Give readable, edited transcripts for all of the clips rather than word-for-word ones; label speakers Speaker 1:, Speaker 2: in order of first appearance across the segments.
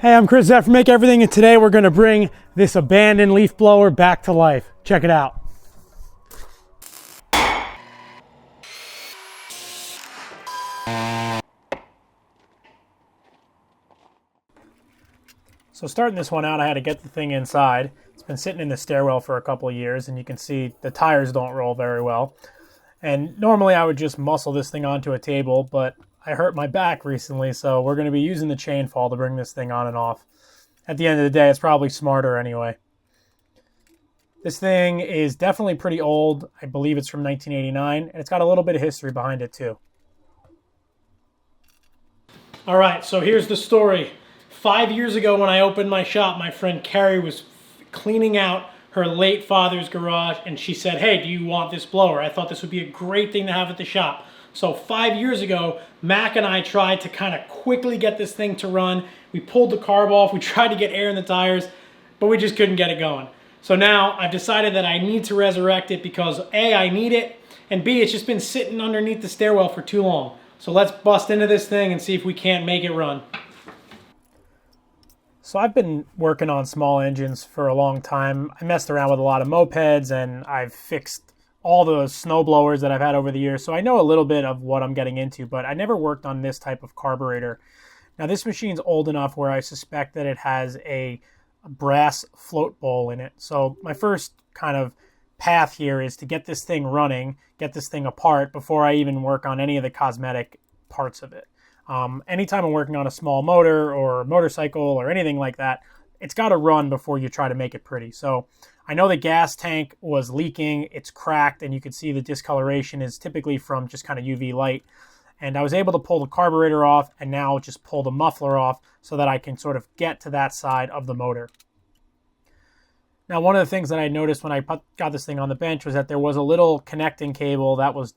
Speaker 1: Hey, I'm Chris Zeff from Make Everything, and today we're going to bring this abandoned leaf blower back to life. Check it out. So starting this one out, I had to get the thing inside. It's been sitting in the stairwell for a couple of years, and you can see the tires don't roll very well. And normally I would just muscle this thing onto a table, but I hurt my back recently, so we're going to be using the chain fall to bring this thing on and off. At the end of the day, it's probably smarter anyway. This thing is definitely pretty old. I believe it's from 1989, and it's got a little bit of history behind it too. All right, so here's the story. 5 years ago when I opened my shop, my friend Kerry was cleaning out her late father's garage, and she said, hey, do you want this blower? I thought this would be a great thing to have at the shop. So 5 years ago, Mac and I tried to kind of quickly get this thing to run. We pulled the carb off, we tried to get air in the tires, but we just couldn't get it going. So now I've decided that I need to resurrect it because A, I need it, and B, it's just been sitting underneath the stairwell for too long. So let's bust into this thing and see if we can't make it run. So I've been working on small engines for a long time. I messed around with a lot of mopeds, and I've fixed all the snow blowers that I've had over the years. So I know a little bit of what I'm getting into, but I never worked on this type of carburetor. Now this machine's old enough where I suspect that it has a brass float bowl in it. So my first kind of path here is to get this thing running, get this thing apart before I even work on any of the cosmetic parts of it. Anytime I'm working on a small motor or motorcycle or anything like that, it's got to run before you try to make it pretty. So I know the gas tank was leaking, it's cracked, and you can see the discoloration is typically from just kind of UV light. And I was able to pull the carburetor off and now just pull the muffler off so that I can sort of get to that side of the motor. Now, one of the things that I noticed when I got this thing on the bench was that there was a little connecting cable that was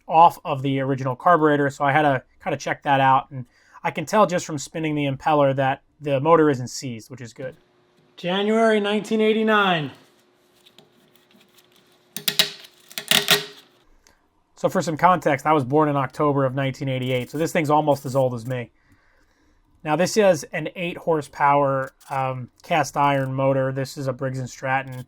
Speaker 1: off of the original carburetor, so I had to kind of check that out. And I can tell just from spinning the impeller that the motor isn't seized, which is good. January 1989. So for some context, I was born in October of 1988, so this thing's almost as old as me. Now this is an 8 horsepower cast iron motor. This is a Briggs and Stratton.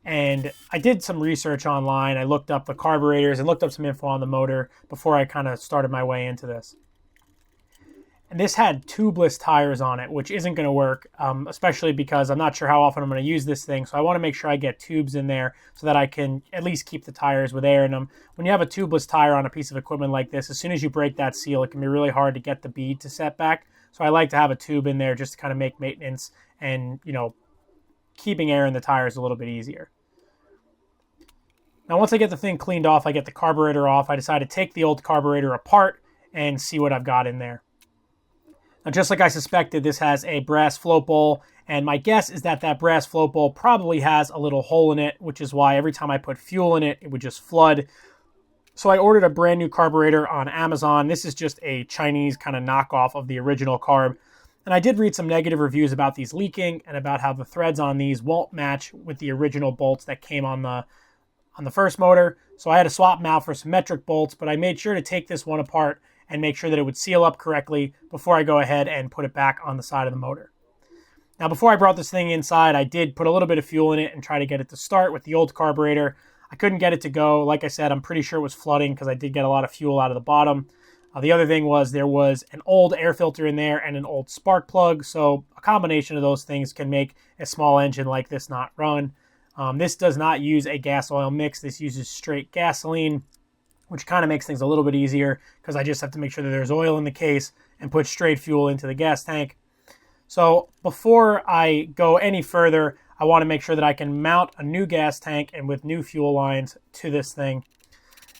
Speaker 1: And I did some research online. I looked up the carburetors and looked up some info on the motor before I kind of started my way into this. And this had tubeless tires on it, which isn't going to work, especially because I'm not sure how often I'm going to use this thing. So I want to make sure I get tubes in there so that I can at least keep the tires with air in them. When you have a tubeless tire on a piece of equipment like this, as soon as you break that seal, it can be really hard to get the bead to set back. So I like to have a tube in there just to kind of make maintenance and, you know, keeping air in the tires a little bit easier. Now once I get the thing cleaned off, I get the carburetor off, I decide to take the old carburetor apart and see what I've got in there. Now, just like I suspected, this has a brass float bowl, and my guess is that that brass float bowl probably has a little hole in it, which is why every time I put fuel in it, it would just flood. So I ordered a brand new carburetor on Amazon. This is just a Chinese kind of knockoff of the original carb. And I did read some negative reviews about these leaking and about how the threads on these won't match with the original bolts that came on the first motor. So I had to swap them out for some metric bolts, but I made sure to take this one apart and make sure that it would seal up correctly before I go ahead and put it back on the side of the motor. Now, before I brought this thing inside, I did put a little bit of fuel in it and try to get it to start with the old carburetor. I couldn't get it to go. Like I said, I'm pretty sure it was flooding because I did get a lot of fuel out of the bottom. The other thing was there was an old air filter in there and an old spark plug. So a combination of those things can make a small engine like this not run. This does not use a gas oil mix. This uses straight gasoline, which kind of makes things a little bit easier because I just have to make sure that there's oil in the case and put straight fuel into the gas tank. So before I go any further, I want to make sure that I can mount a new gas tank and with new fuel lines to this thing.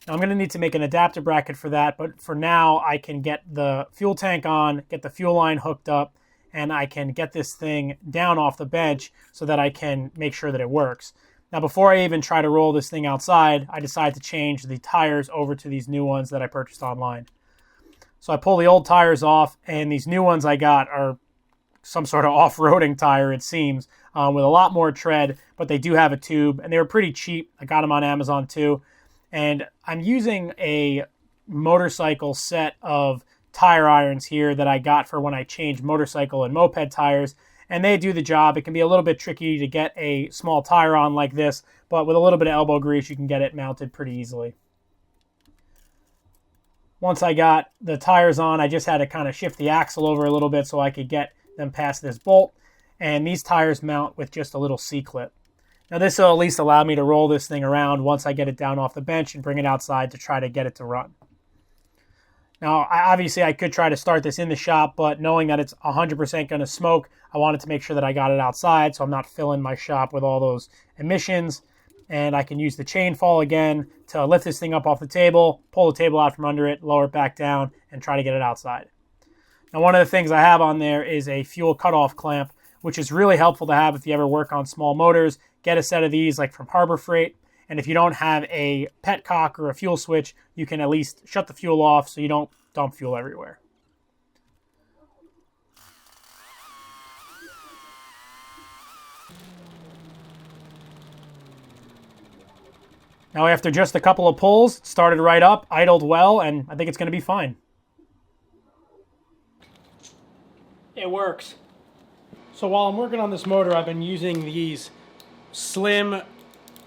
Speaker 1: Now I'm going to need to make an adapter bracket for that, but for now I can get the fuel tank on, get the fuel line hooked up, and I can get this thing down off the bench so that I can make sure that it works. Now, before I even try to roll this thing outside, I decide to change the tires over to these new ones that I purchased online. So I pull the old tires off, and these new ones I got are some sort of off-roading tire, it seems, with a lot more tread, but they do have a tube, and they were pretty cheap. I got them on Amazon too. And I'm using a motorcycle set of tire irons here that I got for when I change motorcycle and moped tires, and they do the job. It can be a little bit tricky to get a small tire on like this, but with a little bit of elbow grease, you can get it mounted pretty easily. Once I got the tires on, I just had to kind of shift the axle over a little bit so I could get them past this bolt, and these tires mount with just a little C-clip. Now this will at least allow me to roll this thing around once I get it down off the bench and bring it outside to try to get it to run. Now, obviously I could try to start this in the shop, but knowing that it's 100% going to smoke, I wanted to make sure that I got it outside so I'm not filling my shop with all those emissions. And I can use the chain fall again to lift this thing up off the table, pull the table out from under it, lower it back down, and try to get it outside. Now, one of the things I have on there is a fuel cutoff clamp, which is really helpful to have if you ever work on small motors. Get a set of these like from Harbor Freight. And if you don't have a petcock or a fuel switch, you can at least shut the fuel off so you don't dump fuel everywhere. Now after just a couple of pulls, it started right up, idled well, and I think it's going to be fine. It works. So while I'm working on this motor, I've been using these slim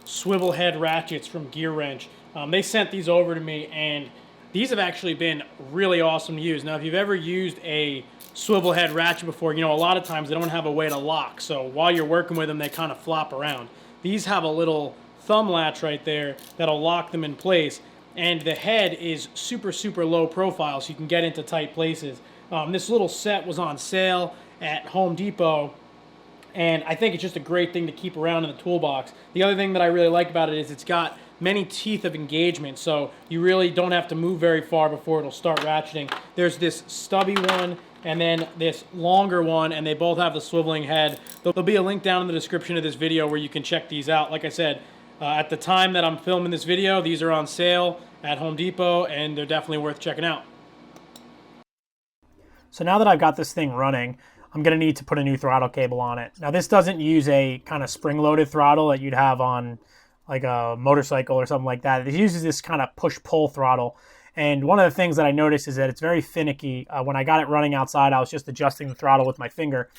Speaker 1: swivel head ratchets from Gear Wrench. They sent these over to me, and these have actually been really awesome to use. Now, if you've ever used a swivel head ratchet before, you know, a lot of times they don't have a way to lock. So while you're working with them, they kind of flop around. These have a little thumb latch right there that'll lock them in place. And the head is super, super low profile, so you can get into tight places. This little set was on sale at Home Depot, and I think it's just a great thing to keep around in the toolbox. The other thing that I really like about it is it's got many teeth of engagement, so you really don't have to move very far before it'll start ratcheting. There's this stubby one and then this longer one, and they both have the swiveling head. There'll be a link down in the description of this video where you can check these out. Like I said, at the time that I'm filming this video, these are on sale at Home Depot, and they're definitely worth checking out. So now that I've got this thing running, I'm going to need to put a new throttle cable on it. Now this doesn't use a kind of spring-loaded throttle that you'd have on like a motorcycle or something like that. It uses this kind of push-pull throttle. And one of the things that I noticed is that it's very finicky. When I got it running outside, I was just adjusting the throttle with my finger.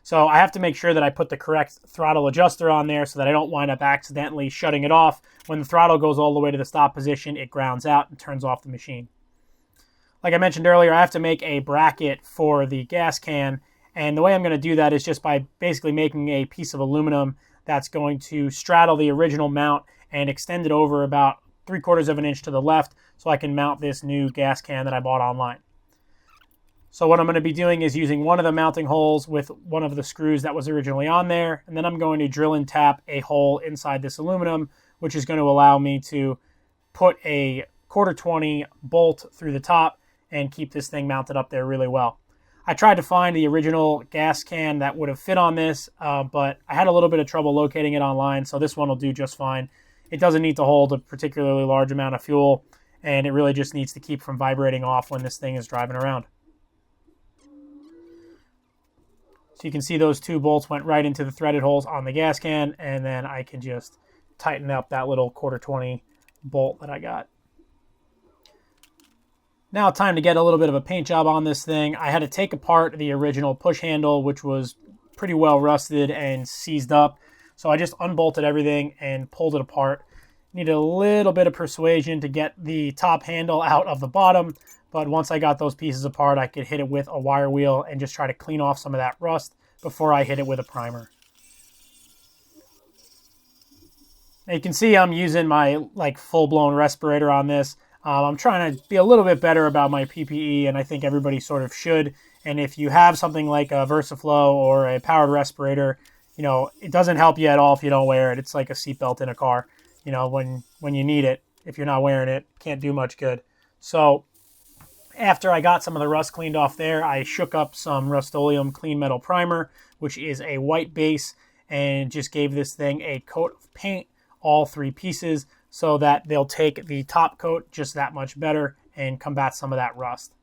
Speaker 1: So I have to make sure that I put the correct throttle adjuster on there so that I don't wind up accidentally shutting it off. When the throttle goes all the way to the stop position, it grounds out and turns off the machine. Like I mentioned earlier, I have to make a bracket for the gas can. And the way I'm going to do that is just by basically making a piece of aluminum that's going to straddle the original mount and extend it over about 3/4 of an inch to the left so I can mount this new gas can that I bought online. So what I'm going to be doing is using one of the mounting holes with one of the screws that was originally on there, and then I'm going to drill and tap a hole inside this aluminum, which is going to allow me to put a 1/4-20 bolt through the top and keep this thing mounted up there really well. I tried to find the original gas can that would have fit on this, but I had a little bit of trouble locating it online, so this one will do just fine. It doesn't need to hold a particularly large amount of fuel, and it really just needs to keep from vibrating off when this thing is driving around. So you can see those two bolts went right into the threaded holes on the gas can, and then I can just tighten up that little 1/4-20 bolt that I got. Now time to get a little bit of a paint job on this thing. I had to take apart the original push handle, which was pretty well rusted and seized up. So I just unbolted everything and pulled it apart. Needed a little bit of persuasion to get the top handle out of the bottom, but once I got those pieces apart, I could hit it with a wire wheel and just try to clean off some of that rust before I hit it with a primer. Now you can see I'm using my full-blown respirator on this. I'm trying to be a little bit better about my PPE, and I think everybody sort of should. And if you have something like a VersaFlow or a powered respirator, you know, it doesn't help you at all if you don't wear it. It's like a seatbelt in a car. You know, when you need it, if you're not wearing it, can't do much good. So after I got some of the rust cleaned off there, I shook up some Rust-Oleum Clean Metal Primer, which is a white base, and just gave this thing a coat of paint, all three pieces, so that they'll take the top coat just that much better and combat some of that rust.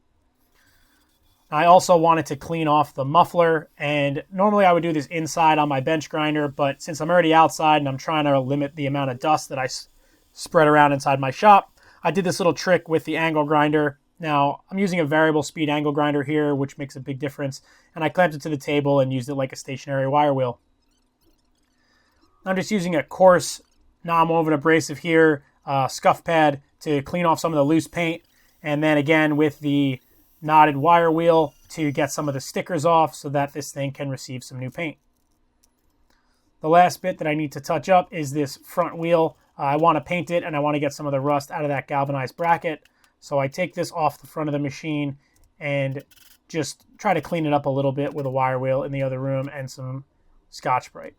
Speaker 1: I also wanted to clean off the muffler, and normally I would do this inside on my bench grinder, but since I'm already outside and I'm trying to limit the amount of dust that I spread around inside my shop, I did this little trick with the angle grinder Now, I'm using a variable speed angle grinder here, which makes a big difference, and I clamped it to the table and used it like a stationary wire wheel. I'm just using a coarse non-woven abrasive here, scuff pad, to clean off some of the loose paint, and then again with the knotted wire wheel to get some of the stickers off so that this thing can receive some new paint. The last bit that I need to touch up is this front wheel. I want to paint it and I want to get some of the rust out of that galvanized bracket. So I take this off the front of the machine and just try to clean it up a little bit with a wire wheel in the other room and some Scotch-Brite.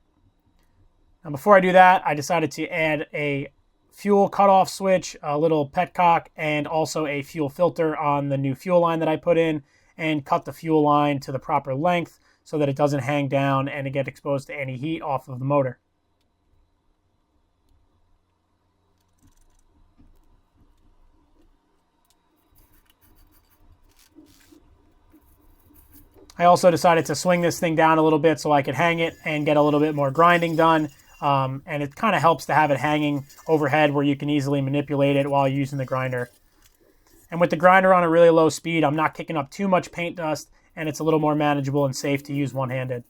Speaker 1: Now before I do that, I decided to add a fuel cutoff switch, a little petcock, and also a fuel filter on the new fuel line that I put in, and cut the fuel line to the proper length so that it doesn't hang down and get exposed to any heat off of the motor. I also decided to swing this thing down a little bit so I could hang it and get a little bit more grinding done. And it kind of helps to have it hanging overhead where you can easily manipulate it while using the grinder. And with the grinder on a really low speed, I'm not kicking up too much paint dust, and it's a little more manageable and safe to use one-handed.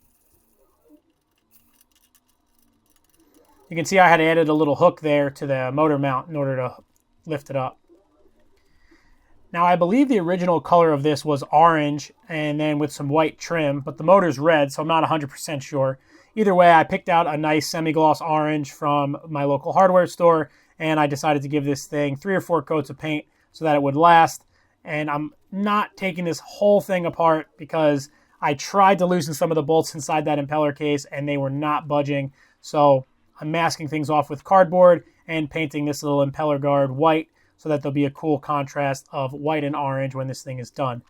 Speaker 1: You can see I had added a little hook there to the motor mount in order to lift it up. Now I believe the original color of this was orange and then with some white trim, but the motor's red, so I'm not 100% sure. Either way, I picked out a nice semi-gloss orange from my local hardware store, and I decided to give this thing 3 or 4 coats of paint so that it would last. And I'm not taking this whole thing apart because I tried to loosen some of the bolts inside that impeller case and they were not budging. So I'm masking things off with cardboard and painting this little impeller guard white so that there'll be a cool contrast of white and orange when this thing is done.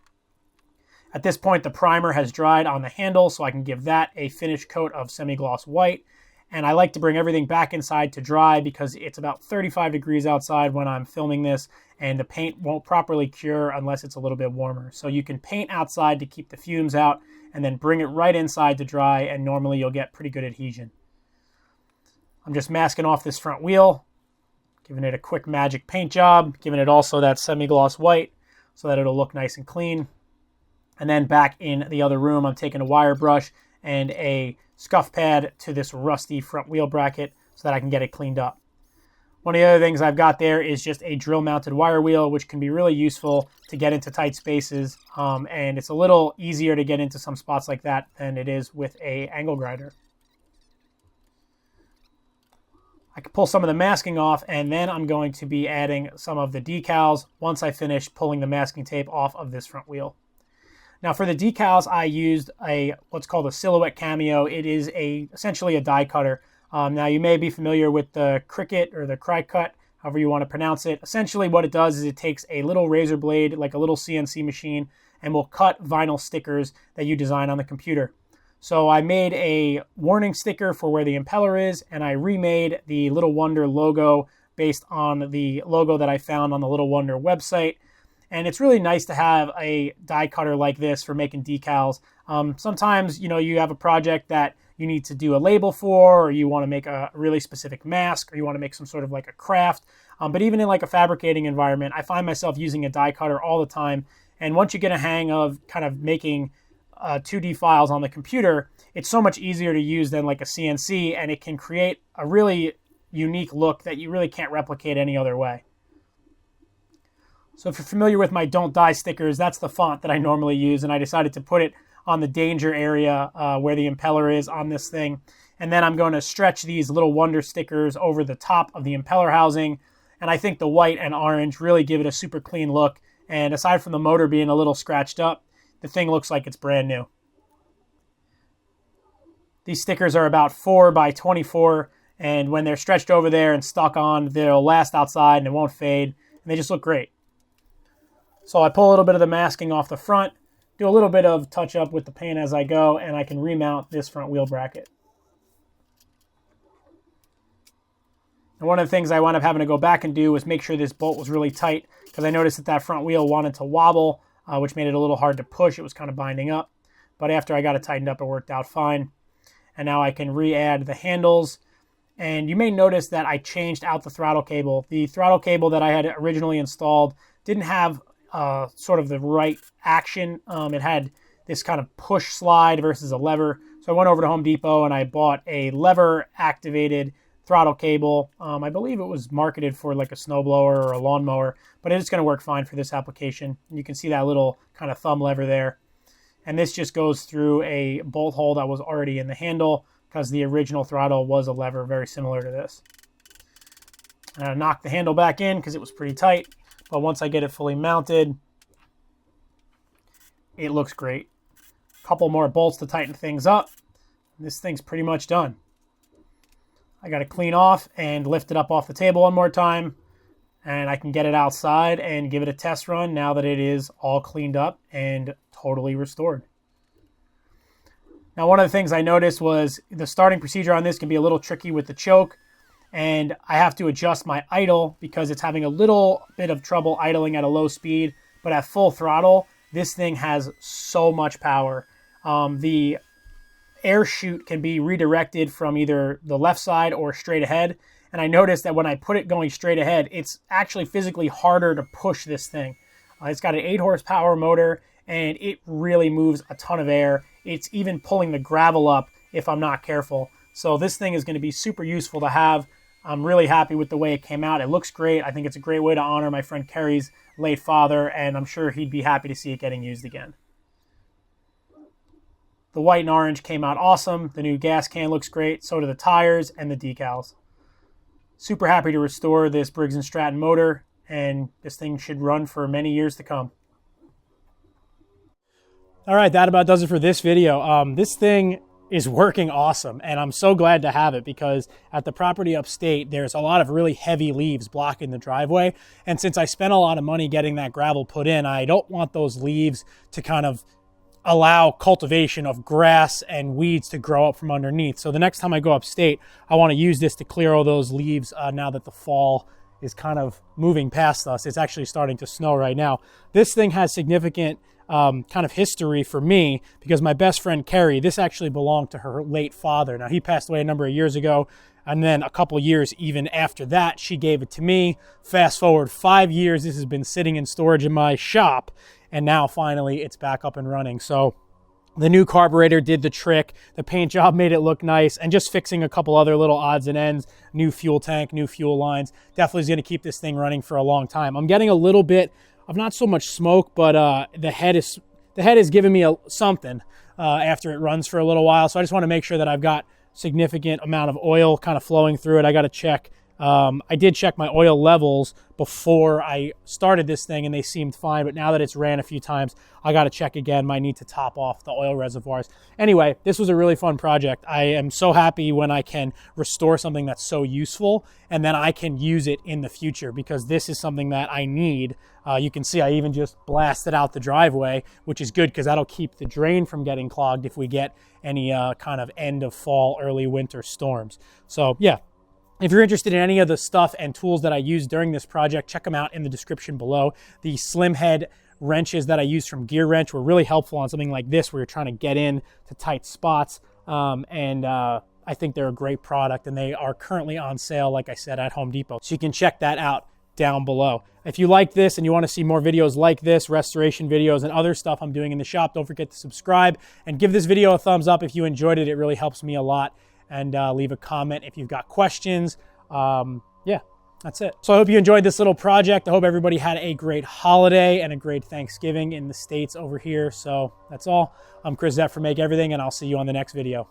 Speaker 1: At this point, the primer has dried on the handle, so I can give that a finish coat of semi-gloss white. And I like to bring everything back inside to dry because it's about 35 degrees outside when I'm filming this, and the paint won't properly cure unless it's a little bit warmer. So you can paint outside to keep the fumes out and then bring it right inside to dry, and normally you'll get pretty good adhesion. I'm just masking off this front wheel, giving it a quick magic paint job, giving it also that semi-gloss white so that it'll look nice and clean. And then back in the other room, I'm taking a wire brush and a scuff pad to this rusty front wheel bracket so that I can get it cleaned up. One of the other things I've got there is just a drill mounted wire wheel, which can be really useful to get into tight spaces. And it's a little easier to get into some spots like that than it is with an angle grinder. I can pull some of the masking off, and then I'm going to be adding some of the decals once I finish pulling the masking tape off of this front wheel. Now for the decals, I used what's called a silhouette Cameo. It is essentially a die cutter. Now you may be familiar with the Cricut or the Cricut, however you want to pronounce it. Essentially what it does is it takes a little razor blade, like a little CNC machine, and will cut vinyl stickers that you design on the computer. So I made a warning sticker for where the impeller is, and I remade the Little Wonder logo based on the logo that I found on the Little Wonder website. And it's really nice to have a die cutter like this for making decals. Sometimes, you have a project that you need to do a label for, or you want to make a really specific mask, or you want to make some sort of like a craft. But even in like a fabricating environment, I find myself using a die cutter all the time. And once you get a hang of kind of making 2D files on the computer, it's so much easier to use than like a CNC, and it can create a really unique look that you really can't replicate any other way. So if you're familiar with my Don't Die stickers, that's the font that I normally use, and I decided to put it on the danger area where the impeller is on this thing. And then I'm going to stretch these Little Wonder stickers over the top of the impeller housing, and I think the white and orange really give it a super clean look. And aside from the motor being a little scratched up, the thing looks like it's brand new. These stickers are about 4 by 24, and when they're stretched over there and stuck on, they'll last outside and it won't fade, and they just look great. So I pull a little bit of the masking off the front, do a little bit of touch up with the paint as I go, and I can remount this front wheel bracket. And one of the things I wound up having to go back and do was make sure this bolt was really tight, because I noticed that front wheel wanted to wobble, which made it a little hard to push. It was kind of binding up. But after I got it tightened up, it worked out fine. And now I can re-add the handles. And you may notice that I changed out the throttle cable. The throttle cable that I had originally installed didn't have sort of the right action. It had this kind of push slide versus a lever. So I went over to Home Depot and I bought a lever activated throttle cable. I believe it was marketed for like a snowblower or a lawnmower, but it's going to work fine for this application. You can see that little kind of thumb lever there. And this just goes through a bolt hole that was already in the handle because the original throttle was a lever very similar to this. And I knocked the handle back in because it was pretty tight. But once I get it fully mounted, it looks great. A couple more bolts to tighten things up. This thing's pretty much done. I got to clean off and lift it up off the table one more time. And I can get it outside and give it a test run now that it is all cleaned up and totally restored. Now, one of the things I noticed was the starting procedure on this can be a little tricky with the choke. And I have to adjust my idle because it's having a little bit of trouble idling at a low speed. But at full throttle, this thing has so much power. The air chute can be redirected from either the left side or straight ahead. And I noticed that when I put it going straight ahead, it's actually physically harder to push this thing. It's got an 8 horsepower motor and it really moves a ton of air. It's even pulling the gravel up if I'm not careful. So this thing is going to be super useful to have. I'm really happy with the way it came out. It looks great. I think it's a great way to honor my friend Kerry's late father, and I'm sure he'd be happy to see it getting used again. The white and orange came out awesome. The new gas can looks great. So do the tires and the decals. Super happy to restore this Briggs & Stratton motor, and this thing should run for many years to come. All right, that about does it for this video. This thing is working awesome, and I'm so glad to have it because at the property upstate, there's a lot of really heavy leaves blocking the driveway. And since I spent a lot of money getting that gravel put in, I don't want those leaves to kind of allow cultivation of grass and weeds to grow up from underneath. So the next time I go upstate, I want to use this to clear all those leaves now that the fall is kind of moving past us. It's actually starting to snow right now. This thing has significant kind of history for me because my best friend Kerry, this actually belonged to her late father. Now he passed away a number of years ago, and then a couple years even after that, she gave it to me. Fast forward 5 years, this has been sitting in storage in my shop, and now finally it's back up and running. So the new carburetor did the trick. The paint job made it look nice, and just fixing a couple other little odds and ends, new fuel tank, new fuel lines, definitely is going to keep this thing running for a long time. I'm getting a little bit of not so much smoke, but the head is giving me something after it runs for a little while. So I just want to make sure that I've got significant amount of oil kind of flowing through it. I got to check. I did check my oil levels before I started this thing and they seemed fine, but now that it's ran a few times, I got to check again. Might need to top off the oil reservoirs. Anyway, this was a really fun project. I am so happy when I can restore something that's so useful and then I can use it in the future because this is something that I need. You can see I even just blasted out the driveway, which is good because that'll keep the drain from getting clogged if we get any kind of end of fall, early winter storms. So yeah. If you're interested in any of the stuff and tools that I used during this project, check them out in the description below. The slim head wrenches that I used from Gear Wrench were really helpful on something like this where you're trying to get in to tight spots. I think they're a great product, and they are currently on sale, like I said, at Home Depot. So you can check that out down below. If you like this and you want to see more videos like this, restoration videos and other stuff I'm doing in the shop, don't forget to subscribe and give this video a thumbs up if you enjoyed it. It really helps me a lot. And leave a comment if you've got questions. Yeah, that's it. So I hope you enjoyed this little project. I hope everybody had a great holiday and a great Thanksgiving in the States over here. So that's all. I'm Chris Zett from Make Everything, and I'll see you on the next video.